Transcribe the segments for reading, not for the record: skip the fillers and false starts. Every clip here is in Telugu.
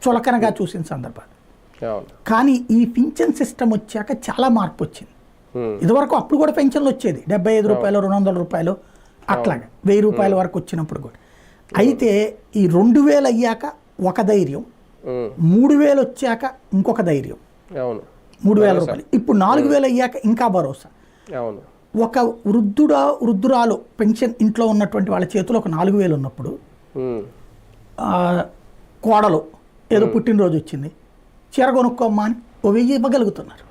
చులకనగా చూసిన సందర్భాలు. అవును. కానీ ఈ పింఛన్ సిస్టమ్ వచ్చాక చాలా మార్పు వచ్చింది. ఇదివరకు అప్పుడు కూడా పెన్షన్లు వచ్చేది 75 రూపాయలు 200 రూపాయలు అట్లాగా 1000 రూపాయల వరకు వచ్చినప్పుడు కూడా. అయితే ఈ 2000 అయ్యాక ఒక ధైర్యం, 3000 వచ్చాక ఇంకొక ధైర్యం, 3000 రూపాయలు, ఇప్పుడు 4000 అయ్యాక ఇంకా భరోసా. ఒక వృద్ధురాలు పెన్షన్ ఇంట్లో ఉన్నటువంటి వాళ్ళ చేతిలో ఒక 4000 ఉన్నప్పుడు కోడలు ఏదో పుట్టినరోజు వచ్చింది, చీర కొనుక్కోమ్మా అని ఓ 1000 ఇవ్వగలుగుతున్నారు.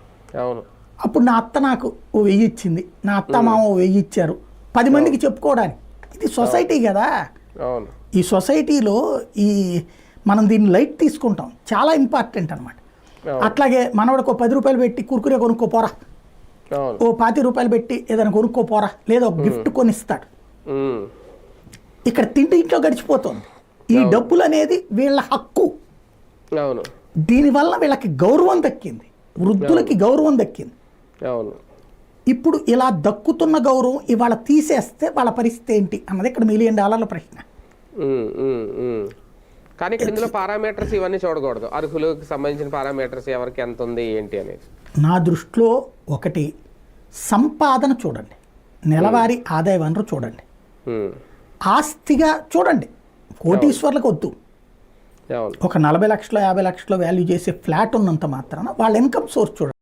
అప్పుడు నా అత్త నాకు ఓ 1000 ఇచ్చింది, నా అత్త మామ ఓ 1000 ఇచ్చారు, 10 మందికి చెప్పుకోవడానికి. ఇది సొసైటీ కదా. ఈ సొసైటీలో మనం దీన్ని లైట్ తీసుకుంటాం, చాలా ఇంపార్టెంట్ అనమాట. అట్లాగే మనవాడికి ఓ 10 రూపాయలు పెట్టి కుర్కురే కొనుక్కోపోరా, ఓ 20 రూపాయలు పెట్టి ఏదైనా కొనుక్కోపోరా, లేదా ఒక గిఫ్ట్ కొనిస్తాడు. ఇక్కడ తిండి ఇంట్లో గడిచిపోతుంది. ఈ డబ్బులు అనేది వీళ్ళ హక్కు. దీనివల్ల వీళ్ళకి గౌరవం దక్కింది, వృద్ధులకి గౌరవం దక్కింది. ఇప్పుడు ఇలా దక్కుతున్న గౌరవం ఇవాళ తీసేస్తే వాళ్ళ పరిస్థితి ఏంటి అన్నది ఇక్కడ $1 మిలియన్ ప్రశ్న. కానీ ఇక్కడ ఇందులో పారామీటర్స్ ఇవన్నీ చూడకూడదు, అర్హులకు సంబంధించిన పారామీటర్స్ ఎవరికి ఎంత ఉంది ఏంటి అనేది. నా దృష్టిలో ఒకటి సంపాదన చూడండి, నెలవారీ ఆదాయ వనరు చూడండి, ఆస్తిగా చూడండి. కోటీశ్వర్లకు వద్దు, ఒక 40 లక్షలు 50 లక్షలు వాల్యూ చేసే ఫ్లాట్ ఉన్నంత మాత్రాన వాళ్ళ ఇన్కమ్ సోర్స్ చూడండి.